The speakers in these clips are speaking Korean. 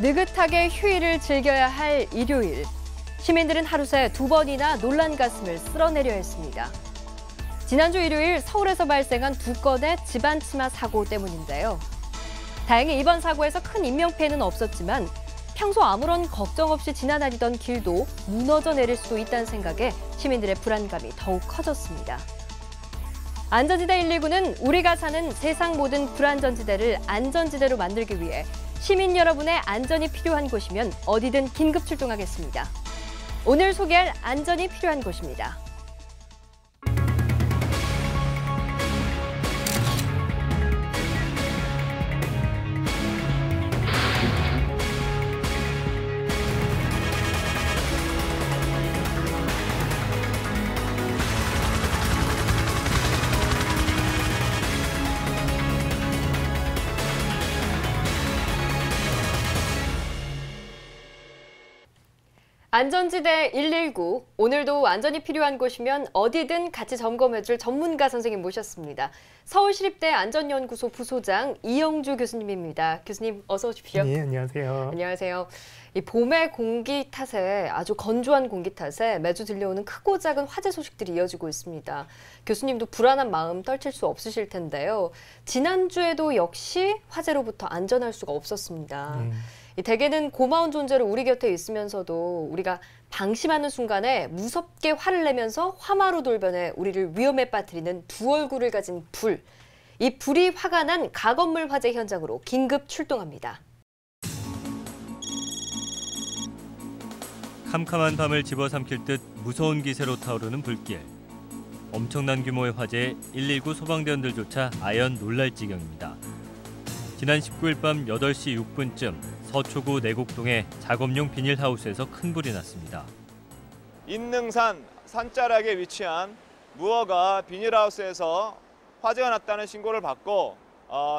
느긋하게 휴일을 즐겨야 할 일요일. 시민들은 하루 새 2번이나 놀란 가슴을 쓸어내려 했습니다. 지난주 일요일 서울에서 발생한 2건의 집안 치마 사고 때문인데요. 다행히 이번 사고에서 큰 인명피해는 없었지만 평소 아무런 걱정 없이 지나다니던 길도 무너져 내릴 수도 있다는 생각에 시민들의 불안감이 더욱 커졌습니다. 안전지대 119는 우리가 사는 세상 모든 불안전지대를 안전지대로 만들기 위해 시민 여러분의 안전이 필요한 곳이면 어디든 긴급 출동하겠습니다. 오늘 소개할 안전이 필요한 곳입니다. 안전지대 119, 오늘도 안전이 필요한 곳이면 어디든 같이 점검해줄 전문가 선생님 모셨습니다. 서울시립대 안전연구소 부소장 이영주 교수님입니다. 교수님 어서 오십시오. 네, 안녕하세요. 안녕하세요. 이 봄의 공기 탓에 아주 건조한 공기 탓에 매주 들려오는 크고 작은 화재 소식들이 이어지고 있습니다. 교수님도 불안한 마음 떨칠 수 없으실 텐데요. 지난주에도 역시 화재로부터 안전할 수가 없었습니다. 대개는 고마운 존재로 우리 곁에 있으면서도 우리가 방심하는 순간에 무섭게 화를 내면서 화마로 돌변해 우리를 위험에 빠뜨리는 두 얼굴을 가진 불. 이 불이 화가 난 가건물 화재 현장으로 긴급 출동합니다. 캄캄한 밤을 집어삼킬 듯 무서운 기세로 타오르는 불길. 엄청난 규모의 화재에 119 소방대원들조차 아연 놀랄 지경입니다. 지난 19일 밤 8시 6분쯤 서초구 내곡동의 작업용 비닐하우스에서 큰 불이 났습니다. 인능산 산자락에 위치한 무허가 비닐하우스에서 화재가 났다는 신고를 받고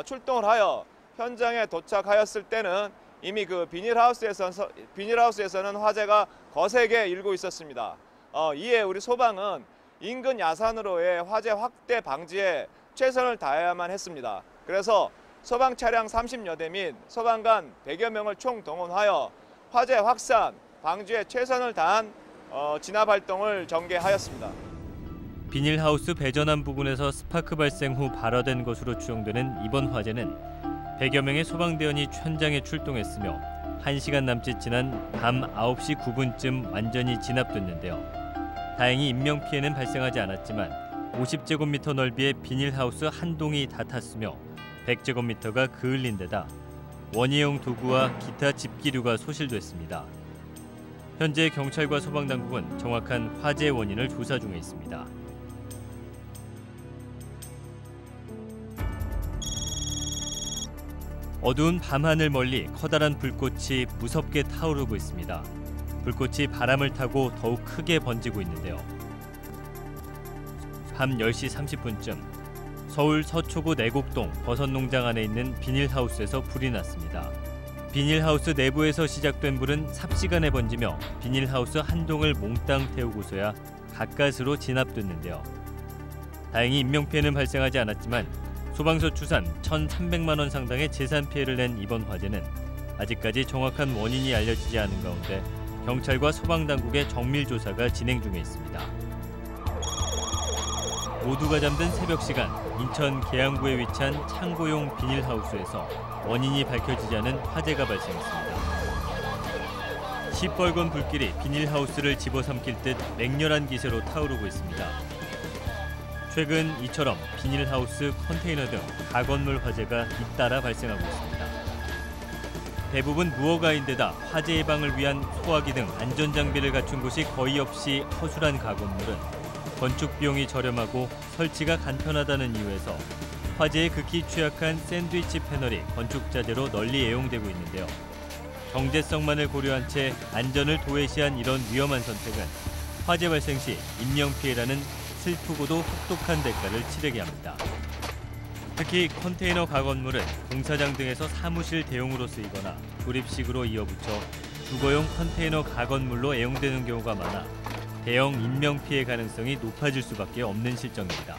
출동을 하여 현장에 도착하였을 때는 이미 그 비닐하우스에서는 화재가 거세게 일고 있었습니다. 이에 우리 소방은 인근 야산으로의 화재 확대 방지에 최선을 다해야만 했습니다. 그래서 소방 차량 30여 대 및 소방관 100여 명을 총동원하여 화재 확산 방지에 최선을 다한 진압 활동을 전개하였습니다. 비닐하우스 배전함 부근에서 스파크 발생 후 발화된 것으로 추정되는 이번 화재는 100여 명의 소방대원이 현장에 출동했으며 1시간 남짓 지난 밤 9시 9분쯤 완전히 진압됐는데요. 다행히 인명피해는 발생하지 않았지만 50제곱미터 넓이의 비닐하우스 한 동이 다 탔으며 100제곱미터가 그을린 데다 원예용 도구와 기타 집기류가 소실됐습니다. 현재 경찰과 소방당국은 정확한 화재 원인을 조사 중에 있습니다. 어두운 밤하늘 멀리 커다란 불꽃이 무섭게 타오르고 있습니다. 불꽃이 바람을 타고 더욱 크게 번지고 있는데요. 밤 10시 30분쯤 서울 서초구 내곡동 버섯농장 안에 있는 비닐하우스에서 불이 났습니다. 비닐하우스 내부에서 시작된 불은 삽시간에 번지며 비닐하우스 한 동을 몽땅 태우고서야 가까스로 진압됐는데요. 다행히 인명피해는 발생하지 않았지만 소방서 추산 1,300만 원 상당의 재산 피해를 낸 이번 화재는 아직까지 정확한 원인이 알려지지 않은 가운데 경찰과 소방당국의 정밀 조사가 진행 중에 있습니다. 모두가 잠든 새벽 시간, 인천 계양구에 위치한 창고용 비닐하우스에서 원인이 밝혀지지 않은 화재가 발생했습니다. 시뻘건 불길이 비닐하우스를 집어삼킬 듯 맹렬한 기세로 타오르고 있습니다. 최근 이처럼 비닐하우스, 컨테이너 등 가건물 화재가 잇따라 발생하고 있습니다. 대부분 무허가인데다 화재 예방을 위한 소화기 등 안전장비를 갖춘 곳이 거의 없이 허술한 가건물은 건축 비용이 저렴하고 설치가 간편하다는 이유에서 화재에 극히 취약한 샌드위치 패널이 건축자재로 널리 애용되고 있는데요. 경제성만을 고려한 채 안전을 도외시한 이런 위험한 선택은 화재 발생 시 인명피해라는 슬프고도 혹독한 대가를 치르게 합니다. 특히 컨테이너 가건물은 공사장 등에서 사무실 대용으로 쓰이거나 조립식으로 이어붙여 주거용 컨테이너 가건물로 애용되는 경우가 많아 대형 인명피해 가능성이 높아질 수밖에 없는 실정입니다.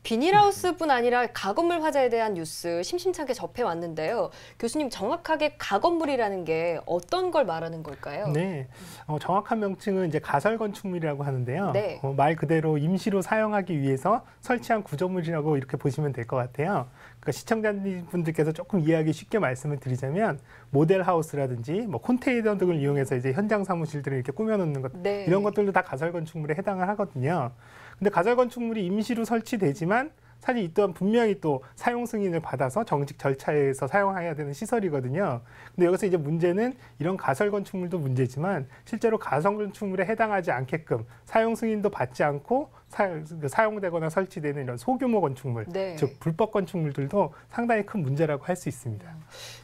비닐하우스뿐 아니라 가건물 화재에 대한 뉴스 심심찮게 접해왔는데요. 교수님, 정확하게 가건물이라는 게 어떤 걸 말하는 걸까요? 네, 정확한 명칭은 이제 가설건축물이라고 하는데요. 네. 말 그대로 임시로 사용하기 위해서 설치한 구조물이라고 이렇게 보시면 될 것 같아요. 그러니까 시청자분들께서 조금 이해하기 쉽게 말씀을 드리자면 모델하우스라든지 뭐 컨테이너 등을 이용해서 이제 현장 사무실들을 이렇게 꾸며놓는 것, 네. 이런 것들도 다 가설건축물에 해당을 하거든요. 근데 가설건축물이 임시로 설치되지만 사실 이 또한 분명히 또 사용 승인을 받아서 정식 절차에서 사용해야 되는 시설이거든요. 근데 여기서 이제 문제는 이런 가설 건축물도 문제지만 실제로 가설 건축물에 해당하지 않게끔 사용 승인도 받지 않고 사용되거나 설치되는 이런 소규모 건축물, 네. 즉 불법 건축물들도 상당히 큰 문제라고 할 수 있습니다.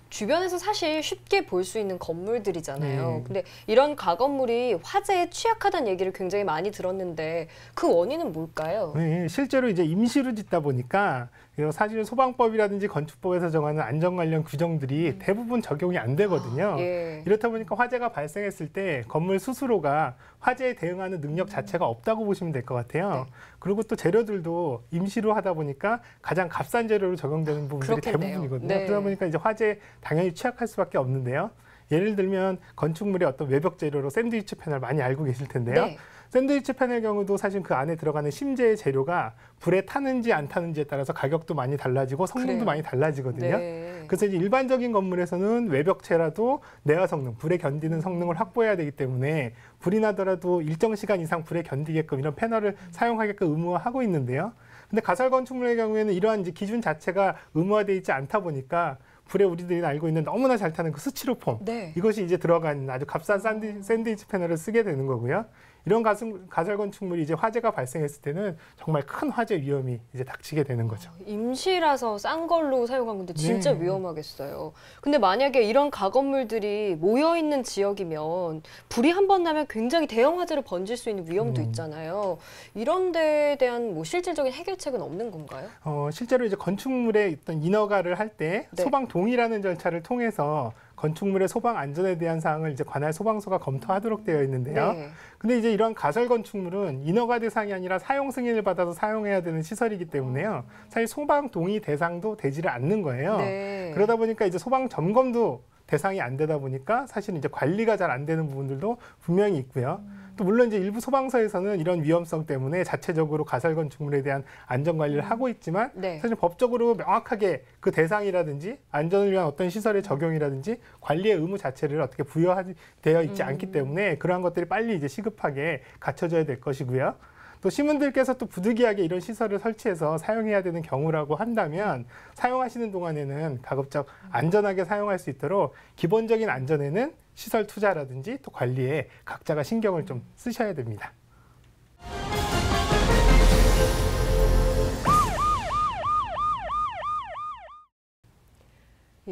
주변에서 사실 쉽게 볼 수 있는 건물들이잖아요. 네. 근데 이런 가건물이 화재에 취약하다는 얘기를 굉장히 많이 들었는데 그 원인은 뭘까요? 네, 실제로 이제 임시로 짓다 보니까 사실 소방법이라든지 건축법에서 정하는 안전 관련 규정들이 대부분 적용이 안 되거든요. 예. 이렇다 보니까 화재가 발생했을 때 건물 스스로가 화재에 대응하는 능력 자체가 없다고 보시면 될 것 같아요. 네. 그리고 또 재료들도 임시로 하다 보니까 가장 값싼 재료로 적용되는 부분들이 그렇겠네요. 대부분이거든요. 네. 그러다 보니까 이제 화재에 당연히 취약할 수밖에 없는데요. 예를 들면 건축물의 어떤 외벽 재료로 샌드위치 패널 많이 알고 계실 텐데요. 네. 샌드위치 패널 경우도 사실 그 안에 들어가는 심재의 재료가 불에 타는지 안 타는지에 따라서 가격도 많이 달라지고 성능도 그래요. 많이 달라지거든요. 네. 그래서 이제 일반적인 건물에서는 외벽체라도 내화 성능, 불에 견디는 성능을 확보해야 되기 때문에 불이 나더라도 일정 시간 이상 불에 견디게끔 이런 패널을 사용하게끔 의무화하고 있는데요. 근데 가설 건축물의 경우에는 이러한 이제 기준 자체가 의무화되어 있지 않다 보니까 불에 우리들이 알고 있는 너무나 잘 타는 그 스티로폼, 네. 이것이 이제 들어간 아주 값싼 샌드위치 패널을 쓰게 되는 거고요. 이런 가설 건축물이 이제 화재가 발생했을 때는 정말 큰 화재 위험이 이제 닥치게 되는 거죠. 임시라서 싼 걸로 사용한 건데 진짜 네. 위험하겠어요. 근데 만약에 이런 가건물들이 모여 있는 지역이면 불이 한 번 나면 굉장히 대형 화재로 번질 수 있는 위험도 있잖아요. 이런 데에 대한 뭐 실질적인 해결책은 없는 건가요? 실제로 이제 건축물의 어떤 인허가를 할 때 네. 소방 동의라는 절차를 통해서 건축물의 소방 안전에 대한 사항을 이제 관할 소방서가 검토하도록 되어 있는데요. 네. 근데 이제 이런 가설 건축물은 인허가 대상이 아니라 사용 승인을 받아서 사용해야 되는 시설이기 때문에요. 사실 소방 동의 대상도 되지를 않는 거예요. 네. 그러다 보니까 이제 소방 점검도 대상이 안 되다 보니까 사실 이제 관리가 잘 안 되는 부분들도 분명히 있고요. 또 물론 이제 일부 소방서에서는 이런 위험성 때문에 자체적으로 가설 건축물에 대한 안전 관리를 하고 있지만 네. 사실 법적으로 명확하게 그 대상이라든지 안전을 위한 어떤 시설의 적용이라든지 관리의 의무 자체를 어떻게 부여되어 있지 않기 때문에 그러한 것들이 빨리 이제 시급하게 갖춰져야 될 것이고요. 또 시민들께서 또 부득이하게 이런 시설을 설치해서 사용해야 되는 경우라고 한다면 사용하시는 동안에는 가급적 안전하게 사용할 수 있도록 기본적인 안전에는 시설 투자라든지 또 관리에 각자가 신경을 좀 쓰셔야 됩니다.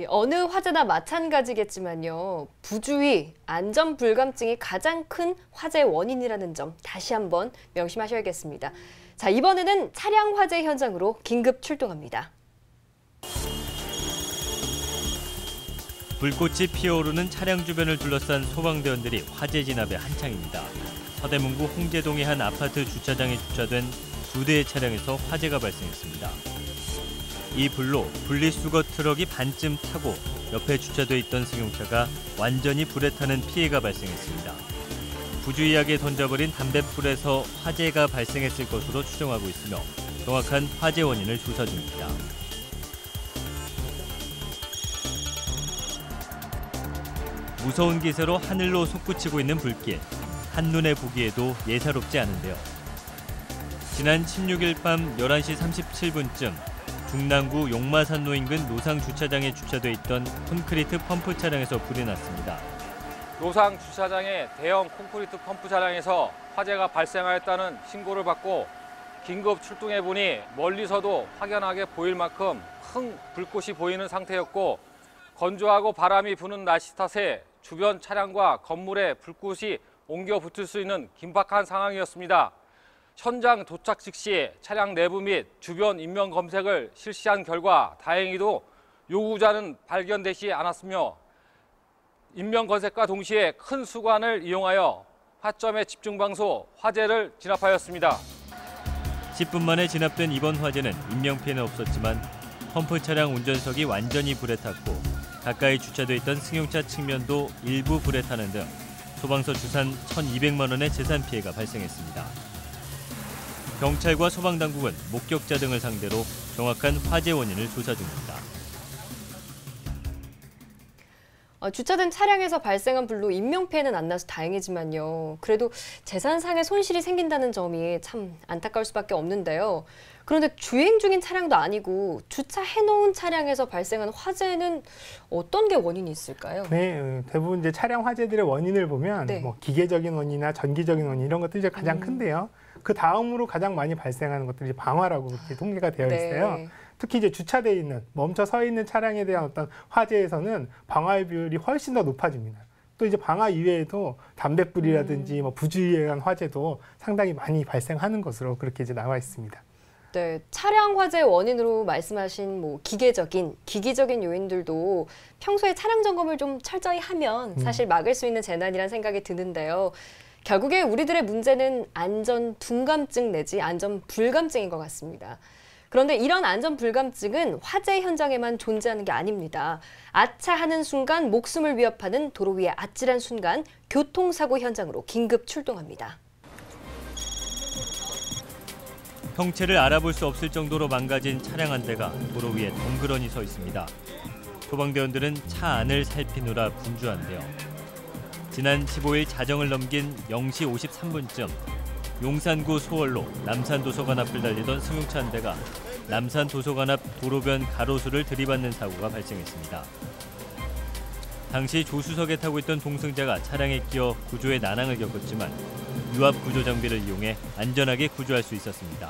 어느 화재나 마찬가지겠지만요. 부주의, 안전 불감증이 가장 큰 화재 원인이라는 점 다시 한번 명심하셔야겠습니다. 자, 이번에는 차량 화재 현장으로 긴급 출동합니다. 불꽃이 피어오르는 차량 주변을 둘러싼 소방대원들이 화재 진압에 한창입니다. 서대문구 홍제동의 한 아파트 주차장에 주차된 2대의 차량에서 화재가 발생했습니다. 이 불로 분리수거 트럭이 반쯤 타고 옆에 주차돼 있던 승용차가 완전히 불에 타는 피해가 발생했습니다. 부주의하게 던져버린 담뱃불에서 화재가 발생했을 것으로 추정하고 있으며 정확한 화재 원인을 조사 중입니다. 무서운 기세로 하늘로 솟구치고 있는 불길. 한눈에 보기에도 예사롭지 않은데요. 지난 16일 밤 11시 37분쯤 중랑구 용마산로 인근 노상 주차장에 주차돼 있던 콘크리트 펌프 차량에서 불이 났습니다. 노상 주차장의 대형 콘크리트 펌프 차량에서 화재가 발생하였다는 신고를 받고 긴급 출동해 보니 멀리서도 확연하게 보일 만큼 큰 불꽃이 보이는 상태였고 건조하고 바람이 부는 날씨 탓에 주변 차량과 건물에 불꽃이 옮겨 붙을 수 있는 긴박한 상황이었습니다. 현장 도착 즉시 차량 내부 및 주변 인명 검색을 실시한 결과 다행히도 요구자는 발견되지 않았으며 인명 검색과 동시에 큰 수관을 이용하여 화점의 집중 방소 화재를 진압하였습니다. 10분 만에 진압된 이번 화재는 인명피해는 없었지만 펌프 차량 운전석이 완전히 불에 탔고 가까이 주차돼 있던 승용차 측면도 일부 불에 타는 등 소방서 주산 1,200만 원의 재산 피해가 발생했습니다. 경찰과 소방당국은 목격자 등을 상대로 정확한 화재 원인을 조사 중입니다. 주차된 차량에서 발생한 불로 인명피해는 안 나서 다행이지만요. 그래도 재산상의 손실이 생긴다는 점이 참 안타까울 수밖에 없는데요. 그런데 주행 중인 차량도 아니고 주차해놓은 차량에서 발생한 화재는 어떤 게 원인이 있을까요? 네, 대부분 이제 차량 화재들의 원인을 보면 네. 뭐 기계적인 원인이나 전기적인 원인 이런 것들이 이제 가장 큰데요. 그 다음으로 가장 많이 발생하는 것들이 방화라고 그렇게 통계가 되어 있어요. 네. 특히 이제 주차되어 있는 멈춰 서 있는 차량에 대한 어떤 화재에서는 방화의 비율이 훨씬 더 높아집니다. 또 이제 방화 이외에도 담뱃불이라든지 뭐 부주의에 의한 화재도 상당히 많이 발생하는 것으로 그렇게 이제 나와 있습니다. 네, 차량 화재 원인으로 말씀하신 뭐 기기적인 요인들도 평소에 차량 점검을 좀 철저히 하면 사실 막을 수 있는 재난이란 생각이 드는데요. 결국에 우리들의 문제는 안전 둔감증 내지 안전 불감증인 것 같습니다. 그런데 이런 안전 불감증은 화재 현장에만 존재하는 게 아닙니다. 아차 하는 순간 목숨을 위협하는 도로 위의 아찔한 순간 교통사고 현장으로 긴급 출동합니다. 형체를 알아볼 수 없을 정도로 망가진 차량 한 대가 도로 위에 덩그러니 서 있습니다. 소방대원들은 차 안을 살피느라 분주한데요. 지난 15일 자정을 넘긴 0시 53분쯤 용산구 소월로 남산도서관 앞을 달리던 승용차 한 대가 남산도서관 앞 도로변 가로수를 들이받는 사고가 발생했습니다. 당시 조수석에 타고 있던 동승자가 차량에 끼어 구조에 난항을 겪었지만 유압 구조 장비를 이용해 안전하게 구조할 수 있었습니다.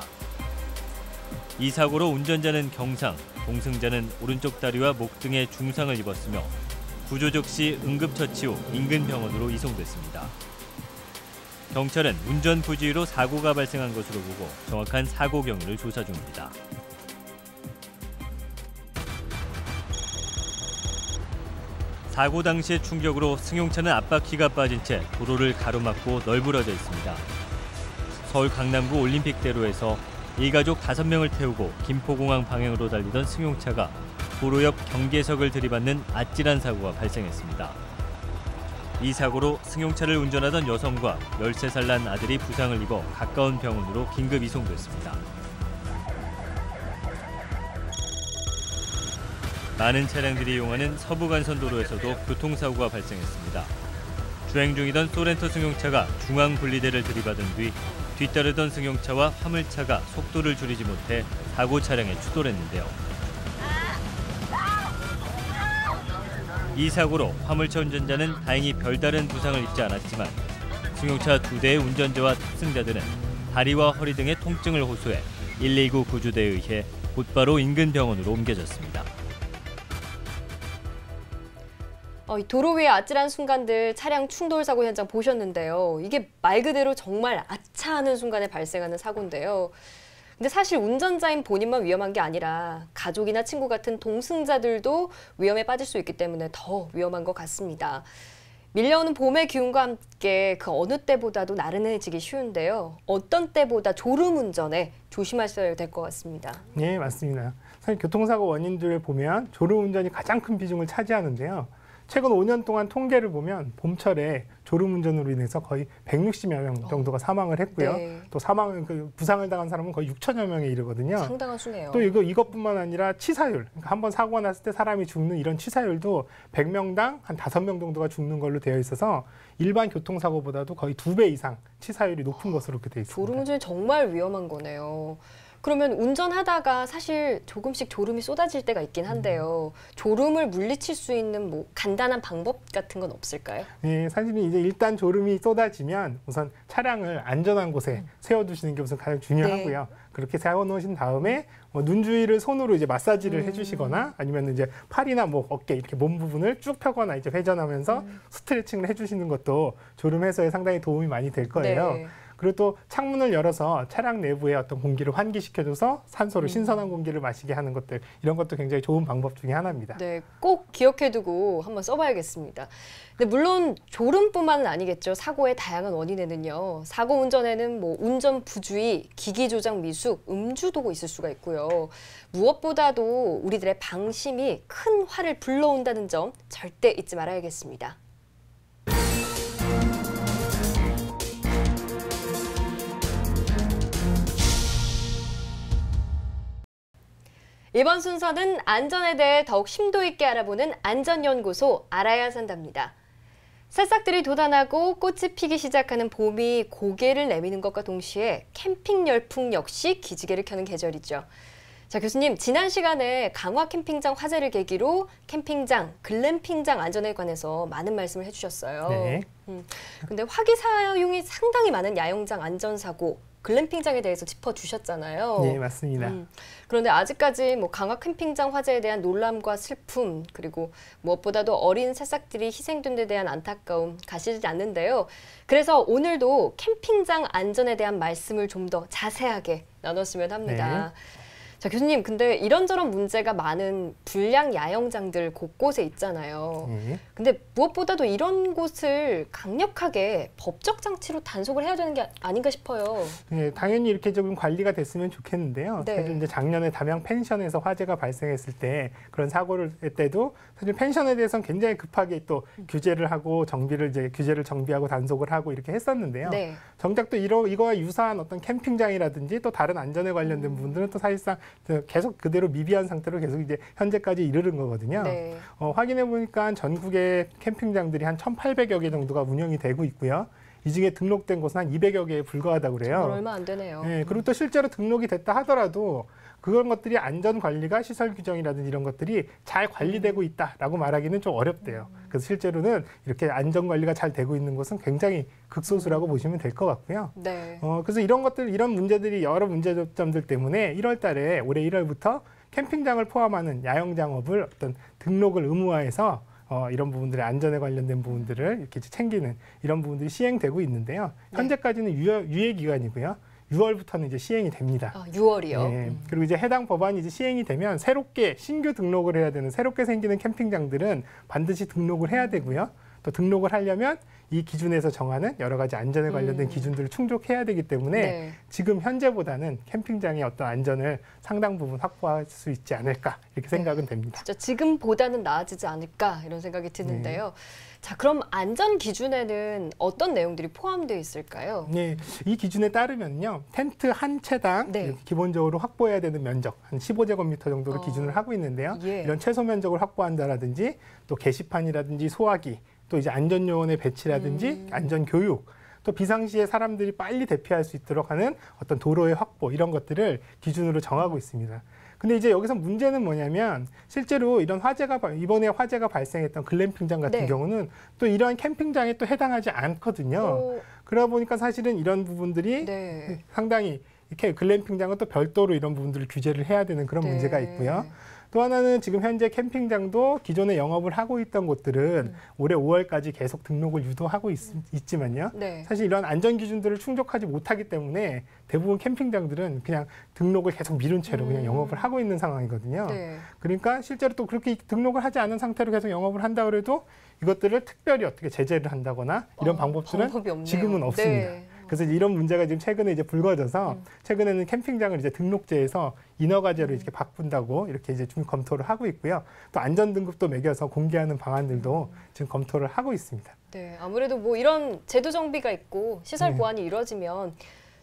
이 사고로 운전자는 경상, 동승자는 오른쪽 다리와 목 등에 중상을 입었으며 구조 즉시 응급처치 후 인근 병원으로 이송됐습니다. 경찰은 운전 부주의로 사고가 발생한 것으로 보고 정확한 사고 경위를 조사 중입니다. 사고 당시의 충격으로 승용차는 앞바퀴가 빠진 채 도로를 가로막고 널브러져 있습니다. 서울 강남구 올림픽대로에서 일가족 5명을 태우고 김포공항 방향으로 달리던 승용차가 도로 옆 경계석을 들이받는 아찔한 사고가 발생했습니다. 이 사고로 승용차를 운전하던 여성과 13살 난 아들이 부상을 입어 가까운 병원으로 긴급 이송됐습니다. 많은 차량들이 이용하는 서부간선도로에서도 교통사고가 발생했습니다. 주행 중이던 소렌토 승용차가 중앙분리대를 들이받은 뒤 뒤따르던 승용차와 화물차가 속도를 줄이지 못해 사고 차량에 추돌했는데요. 이 사고로 화물차 운전자는 다행히 별다른 부상을 입지 않았지만 승용차 2대의 운전자와 탑승자들은 다리와 허리 등의 통증을 호소해 119 구조대에 의해 곧바로 인근 병원으로 옮겨졌습니다. 도로 위의 아찔한 순간들 차량 충돌 사고 현장 보셨는데요. 이게 말 그대로 정말 아차하는 순간에 발생하는 사고인데요. 근데 사실 운전자인 본인만 위험한 게 아니라 가족이나 친구 같은 동승자들도 위험에 빠질 수 있기 때문에 더 위험한 것 같습니다. 밀려오는 봄의 기운과 함께 그 어느 때보다도 나른해지기 쉬운데요. 어떤 때보다 졸음운전에 조심하셔야 될 것 같습니다. 네, 맞습니다. 사실 교통사고 원인들을 보면 졸음운전이 가장 큰 비중을 차지하는데요. 최근 5년 동안 통계를 보면 봄철에 졸음운전으로 인해서 거의 160여 명 정도가 사망을 했고요. 네. 또 부상을 당한 사람은 거의 6천여 명에 이르거든요. 상당한 수네요. 또 이것뿐만 아니라 치사율, 그러니까 한번 사고가 났을 때 사람이 죽는 이런 치사율도 100명당 한 5명 정도가 죽는 걸로 되어 있어서 일반 교통사고보다도 거의 2배 이상 치사율이 높은 것으로 그렇게 되어 있습니다. 졸음운전이 정말 위험한 거네요. 그러면 운전하다가 사실 조금씩 졸음이 쏟아질 때가 있긴 한데요. 졸음을 물리칠 수 있는 뭐 간단한 방법 같은 건 없을까요? 네, 사실은 이제 일단 졸음이 쏟아지면 우선 차량을 안전한 곳에 세워두시는 게 우선 가장 중요하고요. 네. 그렇게 세워놓으신 다음에 눈 주위를 손으로 이제 마사지를 해주시거나 아니면 이제 팔이나 뭐 어깨 이렇게 몸 부분을 쭉 펴거나 이제 회전하면서 스트레칭을 해주시는 것도 졸음 해소에 상당히 도움이 많이 될 거예요. 네. 그리고 또 창문을 열어서 차량 내부의 어떤 공기를 환기시켜줘서 산소를 신선한 공기를 마시게 하는 것들 이런 것도 굉장히 좋은 방법 중에 하나입니다. 네, 꼭 기억해두고 한번 써봐야겠습니다. 근데 물론 졸음뿐만은 아니겠죠. 사고의 다양한 원인에는요. 사고 운전에는 뭐 운전 부주의, 기기 조작 미숙, 음주도가 있을 수가 있고요. 무엇보다도 우리들의 방심이 큰 화를 불러온다는 점 절대 잊지 말아야겠습니다. 이번 순서는 안전에 대해 더욱 심도 있게 알아보는 안전연구소 알아야 산답니다. 새싹들이 돋아나고 꽃이 피기 시작하는 봄이 고개를 내미는 것과 동시에 캠핑 열풍 역시 기지개를 켜는 계절이죠. 자, 교수님, 지난 시간에 강화 캠핑장 화재를 계기로 캠핑장, 글램핑장 안전에 관해서 많은 말씀을 해주셨어요. 네. 근데 화기 사용이 상당히 많은 야영장 안전사고, 글램핑장에 대해서 짚어주셨잖아요. 네, 맞습니다. 그런데 아직까지 뭐 강화 캠핑장 화재에 대한 놀람과 슬픔, 그리고 무엇보다도 어린 새싹들이 희생된 데 대한 안타까움 가시지 않는데요. 그래서 오늘도 캠핑장 안전에 대한 말씀을 좀 더 자세하게 나눴으면 합니다. 네. 자, 교수님, 근데 이런저런 문제가 많은 불량 야영장들 곳곳에 있잖아요. 네. 근데 무엇보다도 이런 곳을 강력하게 법적 장치로 단속을 해야 되는 게 아닌가 싶어요. 네, 당연히 이렇게 조금 관리가 됐으면 좋겠는데요. 네. 사실 이제 작년에 담양 펜션에서 화재가 발생했을 때 그런 사고를 때도 사실 펜션에 대해서는 굉장히 급하게 또 규제를 하고 규제를 정비하고 단속을 하고 이렇게 했었는데요. 네. 정작 또 이거와 유사한 어떤 캠핑장이라든지 또 다른 안전에 관련된 부분들은 또 사실상 계속 그대로 미비한 상태로 계속 이제 현재까지 이르는 거거든요. 네. 확인해 보니까 전국의 캠핑장들이 한 1,800여 개 정도가 운영이 되고 있고요. 이 중에 등록된 곳은 한 200여 개에 불과하다고 그래요. 얼마 안 되네요. 네, 그리고 또 실제로 등록이 됐다 하더라도 그런 것들이 안전 관리가 시설 규정이라든지 이런 것들이 잘 관리되고 있다라고 말하기는 좀 어렵대요. 그래서 실제로는 이렇게 안전 관리가 잘 되고 있는 곳은 굉장히 극소수라고 보시면 될 것 같고요. 네. 그래서 이런 문제들이 여러 문제점들 때문에 1월 달에 올해 1월부터 캠핑장을 포함하는 야영장업을 어떤 등록을 의무화해서 이런 부분들의 안전에 관련된 부분들을 이렇게 챙기는 이런 부분들이 시행되고 있는데요. 현재까지는 유예 기간이고요. 6월부터는 이제 시행이 됩니다. 6월이요? 네. 그리고 이제 해당 법안이 이제 시행이 되면 새롭게 신규 등록을 해야 되는 새롭게 생기는 캠핑장들은 반드시 등록을 해야 되고요. 또 등록을 하려면 이 기준에서 정하는 여러 가지 안전에 관련된 기준들을 충족해야 되기 때문에 네. 지금 현재보다는 캠핑장의 어떤 안전을 상당 부분 확보할 수 있지 않을까 이렇게 생각은 됩니다. 진짜 지금보다는 나아지지 않을까 이런 생각이 드는데요. 자, 그럼 안전 기준에는 어떤 내용들이 포함되어 있을까요? 네, 이 기준에 따르면요. 텐트 한 채당 네. 기본적으로 확보해야 되는 면적 한 15제곱미터 정도로 기준을 하고 있는데요. 예. 이런 최소 면적을 확보한다라든지 또 게시판이라든지 소화기 또 이제 안전요원의 배치라든지 안전교육 또 비상시에 사람들이 빨리 대피할 수 있도록 하는 어떤 도로의 확보 이런 것들을 기준으로 정하고 있습니다. 근데 이제 여기서 문제는 뭐냐면 실제로 이번에 화재가 발생했던 글램핑장 같은 네. 경우는 또 이러한 캠핑장에 또 해당하지 않거든요. 그러다 보니까 사실은 이런 부분들이 네. 상당히 이렇게 글램핑장은 또 별도로 이런 부분들을 규제를 해야 되는 그런 네. 문제가 있고요. 또 하나는 지금 현재 캠핑장도 기존에 영업을 하고 있던 곳들은 올해 5월까지 계속 등록을 유도하고 있지만요. 네. 사실 이런 안전 기준들을 충족하지 못하기 때문에 대부분 캠핑장들은 그냥 등록을 계속 미룬 채로 그냥 영업을 하고 있는 상황이거든요. 네. 그러니까 실제로 또 그렇게 등록을 하지 않은 상태로 계속 영업을 한다 그래도 이것들을 특별히 어떻게 제재를 한다거나 이런 방법들은 방법이 없네요. 지금은 없습니다. 네. 그래서 이런 문제가 지금 최근에 이제 불거져서 최근에는 캠핑장을 이제 등록제에서 인허가제로 이렇게 바꾼다고 이렇게 이제 좀 검토를 하고 있고요. 또 안전 등급도 매겨서 공개하는 방안들도 지금 검토를 하고 있습니다. 네, 아무래도 뭐 이런 제도 정비가 있고 시설 네. 보완이 이루어지면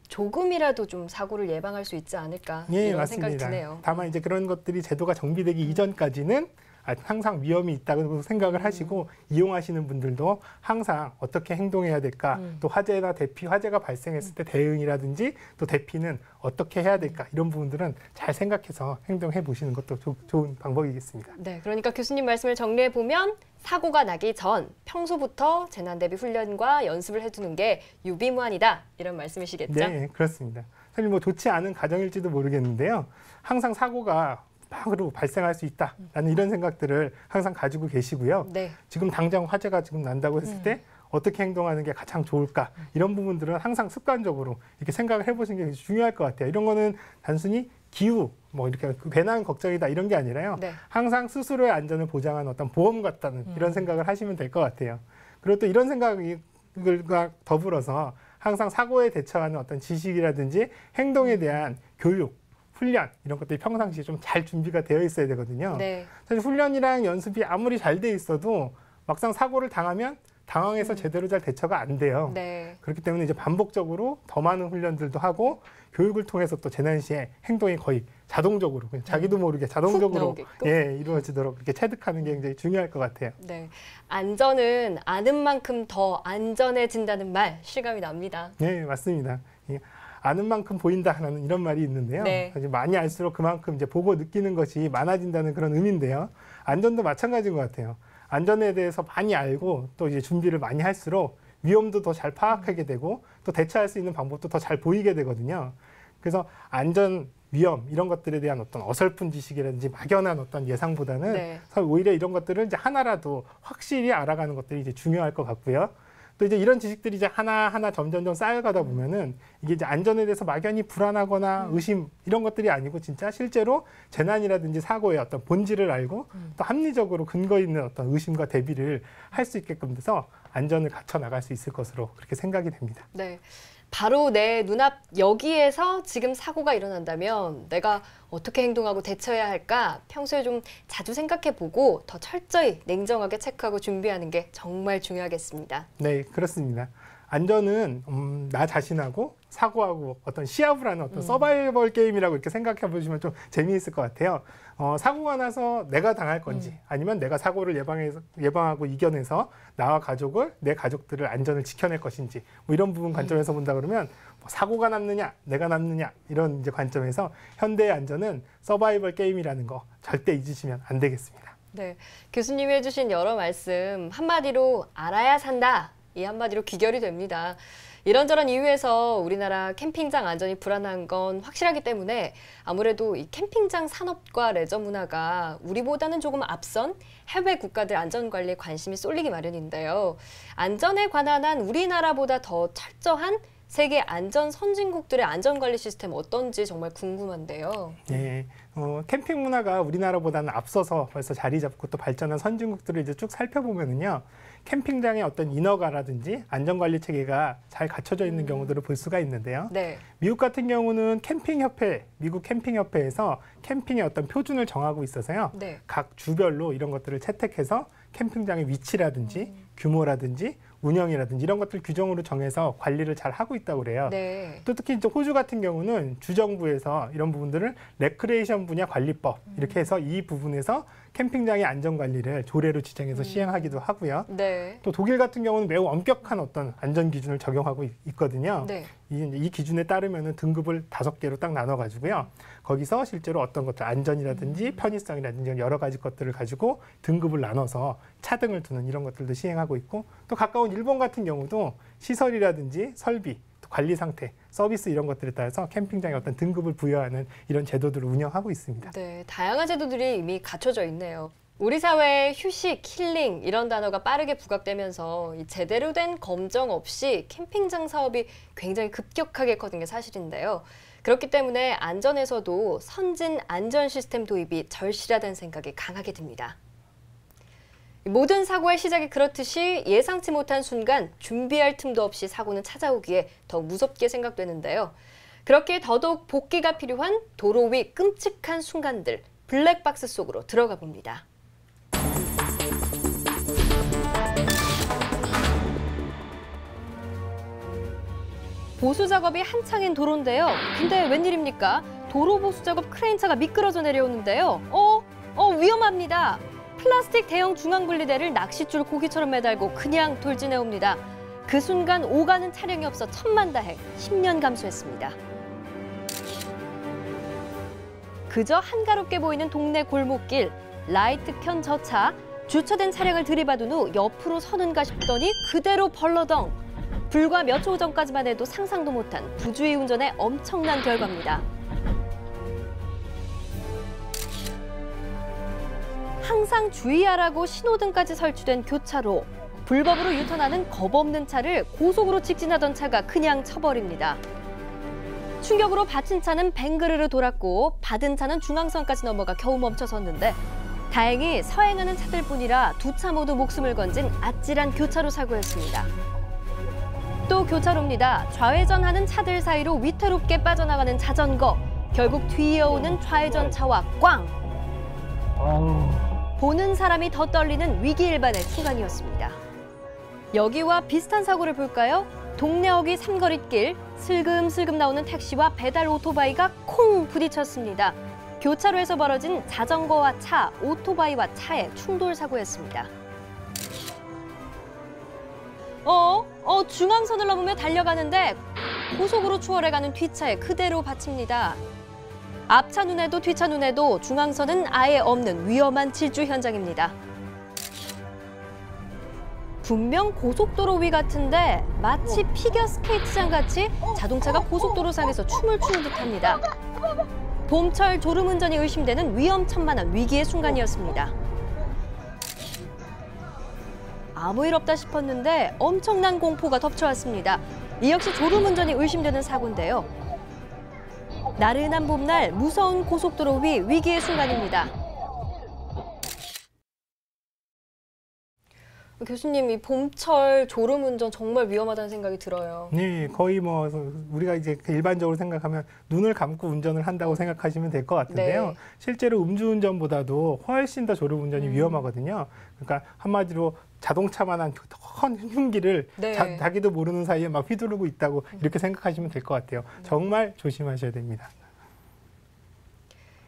조금이라도 좀 사고를 예방할 수 있지 않을까 예, 이런 맞습니다. 생각이 드네요. 다만 이제 그런 것들이 제도가 정비되기 이전까지는 항상 위험이 있다고 생각을 하시고 이용하시는 분들도 항상 어떻게 행동해야 될까 또 화재가 발생했을 때 대응이라든지 또 대피는 어떻게 해야 될까 이런 부분들은 잘 생각해서 행동해 보시는 것도 좋은 방법이겠습니다. 네, 그러니까 교수님 말씀을 정리해 보면 사고가 나기 전 평소부터 재난 대비 훈련과 연습을 해두는 게 유비무환이다 이런 말씀이시겠죠? 네, 그렇습니다. 사실 뭐 좋지 않은 가정일지도 모르겠는데요. 항상 사고가 바로 발생할 수 있다라는 이런 생각들을 항상 가지고 계시고요. 네. 지금 당장 화재가 지금 난다고 했을 때 어떻게 행동하는 게 가장 좋을까 이런 부분들은 항상 습관적으로 이렇게 생각을 해보시는 게 중요할 것 같아요. 이런 거는 단순히 기후 뭐 이렇게 배낭 걱정이다 이런 게 아니라요. 네. 항상 스스로의 안전을 보장하는 어떤 보험 같다는 이런 생각을 하시면 될 것 같아요. 그리고 또 이런 생각과 더불어서 항상 사고에 대처하는 어떤 지식이라든지 행동에 대한 교육, 훈련 이런 것들이 평상시에 좀 잘 준비가 되어 있어야 되거든요. 네. 사실 훈련이랑 연습이 아무리 잘 돼 있어도 막상 사고를 당하면 당황해서 제대로 잘 대처가 안 돼요. 네. 그렇기 때문에 이제 반복적으로 더 많은 훈련들도 하고 교육을 통해서 또 재난 시에 행동이 거의 자동적으로 그냥 자기도 모르게 자동적으로 나오게끔. 이루어지도록 이렇게 체득하는 게 굉장히 중요할 것 같아요. 네. 안전은 아는 만큼 더 안전해진다는 말 실감이 납니다. 네, 맞습니다. 아는 만큼 보인다라는 이런 말이 있는데요. 네. 사실 많이 알수록 그만큼 이제 보고 느끼는 것이 많아진다는 그런 의미인데요. 안전도 마찬가지인 것 같아요. 안전에 대해서 많이 알고 또 이제 준비를 많이 할수록 위험도 더 잘 파악하게 되고 또 대처할 수 있는 방법도 더 잘 보이게 되거든요. 그래서 안전, 위험 이런 것들에 대한 어떤 어설픈 지식이라든지 막연한 어떤 예상보다는 네. 오히려 이런 것들을 이제 하나라도 확실히 알아가는 것들이 이제 중요할 것 같고요. 또 이제 이런 지식들이 이제 하나하나 점점점 쌓여가다 보면은 이게 이제 안전에 대해서 막연히 불안하거나 의심 이런 것들이 아니고 진짜 실제로 재난이라든지 사고의 어떤 본질을 알고 또 합리적으로 근거 있는 어떤 의심과 대비를 할 수 있게끔 돼서 안전을 갖춰 나갈 수 있을 것으로 그렇게 생각이 됩니다. 네. 바로 내 눈앞 여기에서 지금 사고가 일어난다면 내가 어떻게 행동하고 대처해야 할까 평소에 좀 자주 생각해보고 더 철저히 냉정하게 체크하고 준비하는 게 정말 중요하겠습니다. 네, 그렇습니다. 안전은 나 자신하고 사고하고 어떤 시합을 하는 어떤 서바이벌 게임이라고 이렇게 생각해 보시면 좀 재미있을 것 같아요. 사고가 나서 내가 당할 건지 아니면 내가 사고를 예방하고 이겨내서 나와 가족을 내 가족들을 안전을 지켜낼 것인지 뭐 이런 부분 관점에서 본다 그러면 뭐 사고가 남느냐 내가 남느냐 이런 이제 관점에서 현대의 안전은 서바이벌 게임이라는 거 절대 잊으시면 안 되겠습니다. 네, 교수님이 해주신 여러 말씀 한마디로 알아야 산다. 이 한마디로 귀결이 됩니다. 이런저런 이유에서 우리나라 캠핑장 안전이 불안한 건 확실하기 때문에 아무래도 이 캠핑장 산업과 레저 문화가 우리보다는 조금 앞선 해외 국가들 안전관리에 관심이 쏠리기 마련인데요. 안전에 관한 한 우리나라보다 더 철저한 세계 안전 선진국들의 안전관리 시스템 어떤지 정말 궁금한데요. 네, 캠핑 문화가 우리나라보다는 앞서서 벌써 자리 잡고 또 발전한 선진국들을 이제 쭉 살펴보면은요. 캠핑장의 어떤 인허가라든지 안전관리 체계가 잘 갖춰져 있는 경우들을 볼 수가 있는데요. 네. 미국 같은 경우는 미국 캠핑협회에서 캠핑의 어떤 표준을 정하고 있어서요. 네. 각 주별로 이런 것들을 채택해서 캠핑장의 위치라든지 규모라든지 운영이라든지 이런 것들 규정으로 정해서 관리를 잘 하고 있다고 그래요. 네. 또 특히 이제 호주 같은 경우는 주정부에서 이런 부분들을 레크레이션 분야 관리법 이렇게 해서 이 부분에서 캠핑장의 안전 관리를 조례로 지정해서 시행하기도 하고요. 네. 또 독일 같은 경우는 매우 엄격한 어떤 안전 기준을 적용하고 있거든요. 네. 이 기준에 따르면은 등급을 5개로 딱 나눠가지고요. 거기서 실제로 어떤 것들 안전이라든지 편의성이라든지 여러 가지 것들을 가지고 등급을 나눠서 차등을 두는 이런 것들도 시행하고 있고 또 가까운 일본 같은 경우도 시설이라든지 설비, 또 관리 상태, 서비스 이런 것들에 따라서 캠핑장에 어떤 등급을 부여하는 이런 제도들을 운영하고 있습니다. 네, 다양한 제도들이 이미 갖춰져 있네요. 우리 사회에 휴식, 힐링 이런 단어가 빠르게 부각되면서 이 제대로 된 검정 없이 캠핑장 사업이 굉장히 급격하게 커진 게 사실인데요. 그렇기 때문에 안전에서도 선진 안전 시스템 도입이 절실하다는 생각이 강하게 듭니다. 모든 사고의 시작이 그렇듯이 예상치 못한 순간 준비할 틈도 없이 사고는 찾아오기에 더 무섭게 생각되는데요. 그렇게 더더욱 복기가 필요한 도로 위 끔찍한 순간들, 블랙박스 속으로 들어가 봅니다. 보수 작업이 한창인 도로인데요. 근데 웬일입니까? 도로 보수 작업 크레인차가 미끄러져 내려오는데요. 위험합니다. 플라스틱 대형 중앙분리대를 낚싯줄 고기처럼 매달고 그냥 돌진해옵니다. 그 순간 오가는 차량이 없어 천만다행, 10년 감소했습니다. 그저 한가롭게 보이는 동네 골목길, 라이트 켠 저 차, 주차된 차량을 들이받은 후 옆으로 서는가 싶더니 그대로 벌러덩. 불과 몇 초 전까지만 해도 상상도 못한 부주의 운전의 엄청난 결과입니다. 항상 주의하라고 신호등까지 설치된 교차로. 불법으로 유턴하는 겁 없는 차를 고속으로 직진하던 차가 그냥 쳐버립니다. 충격으로 받친 차는 뱅그르르 돌았고 받은 차는 중앙선까지 넘어가 겨우 멈춰섰는데 다행히 서행하는 차들뿐이라 두 차 모두 목숨을 건진 아찔한 교차로 사고였습니다. 또 교차로입니다. 좌회전하는 차들 사이로 위태롭게 빠져나가는 자전거. 결국 뒤이어오는 좌회전 차와 꽝! 보는 사람이 더 떨리는 위기일반의 순간이었습니다. 여기와 비슷한 사고를 볼까요? 동네 어귀 삼거리길, 슬금슬금 나오는 택시와 배달 오토바이가 콩 부딪혔습니다. 교차로에서 벌어진 자전거와 차, 오토바이와 차의 충돌 사고였습니다. 중앙선을 넘으며 달려가는데 고속으로 추월해가는 뒷차에 그대로 받칩니다. 앞차 눈에도 뒤차 눈에도 중앙선은 아예 없는 위험한 질주 현장입니다. 분명 고속도로 위 같은데 마치 피겨스케이트장 같이 자동차가 고속도로상에서 춤을 추는 듯합니다. 봄철 졸음운전이 의심되는 위험천만한 위기의 순간이었습니다. 아무 일 없다 싶었는데 엄청난 공포가 덮쳐왔습니다. 이 역시 졸음운전이 의심되는 사고인데요. 나른한 봄날 무서운 고속도로 위 위기의 순간입니다. 교수님, 이 봄철 졸음운전 정말 위험하다는 생각이 들어요. 네, 거의 뭐 우리가 이제 일반적으로 생각하면 눈을 감고 운전을 한다고 생각하시면 될 것 같은데요. 네. 실제로 음주운전보다도 훨씬 더 졸음운전이 위험하거든요. 그러니까 한마디로 자동차만한 큰 흉기를 네. 자기도 모르는 사이에 막 휘두르고 있다고 이렇게 생각하시면 될 것 같아요. 정말 조심하셔야 됩니다.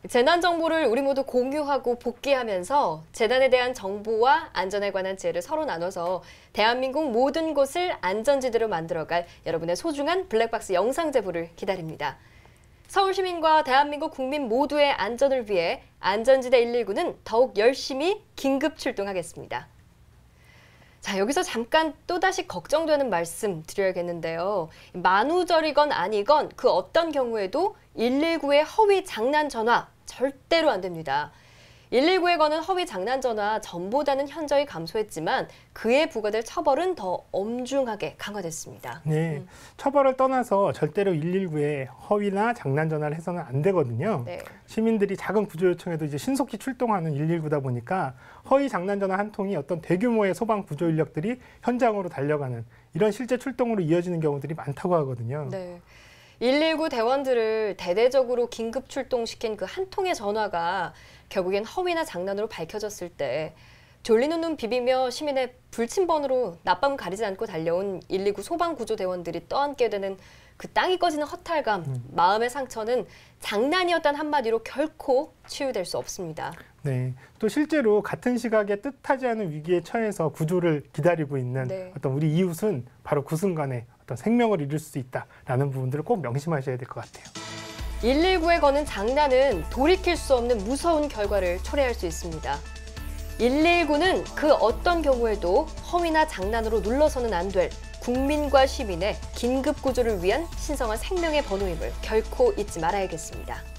재난 정보를 우리 모두 공유하고 복귀하면서 재난에 대한 정보와 안전에 관한 지혜를 서로 나눠서 대한민국 모든 곳을 안전지대로 만들어갈 여러분의 소중한 블랙박스 영상 제보를 기다립니다. 서울 시민과 대한민국 국민 모두의 안전을 위해 안전지대 119는 더욱 열심히 긴급 출동하겠습니다. 자, 여기서 잠깐 또다시 걱정되는 말씀 드려야겠는데요. 만우절이건 아니건 그 어떤 경우에도 119의 허위 장난 전화 절대로 안 됩니다. 119에 거는 허위 장난 전화 전보다는 현저히 감소했지만 그에 부과될 처벌은 더 엄중하게 강화됐습니다. 네, 처벌을 떠나서 절대로 119에 허위나 장난 전화를 해서는 안 되거든요. 네. 시민들이 작은 구조 요청에도 이제 신속히 출동하는 119다 보니까 허위 장난 전화 한 통이 어떤 대규모의 소방 구조 인력들이 현장으로 달려가는 이런 실제 출동으로 이어지는 경우들이 많다고 하거든요. 네. 119 대원들을 대대적으로 긴급 출동시킨 그 한 통의 전화가 결국엔 허위나 장난으로 밝혀졌을 때 졸리는 눈 비비며 시민의 불침번호로 낮밤 가리지 않고 달려온 119 소방구조대원들이 떠안게 되는 그 땅이 꺼지는 허탈감, 마음의 상처는 장난이었단 한마디로 결코 치유될 수 없습니다. 네, 또 실제로 같은 시각에 뜻하지 않은 위기에 처해서 구조를 기다리고 있는 네. 어떤 우리 이웃은 바로 그 순간에 어떤 생명을 잃을 수 있다라는 부분들을 꼭 명심하셔야 될 것 같아요. 119에 거는 장난은 돌이킬 수 없는 무서운 결과를 초래할 수 있습니다. 119는 그 어떤 경우에도 허위나 장난으로 눌러서는 안 될 국민과 시민의 긴급 구조를 위한 신성한 생명의 번호임을 결코 잊지 말아야겠습니다.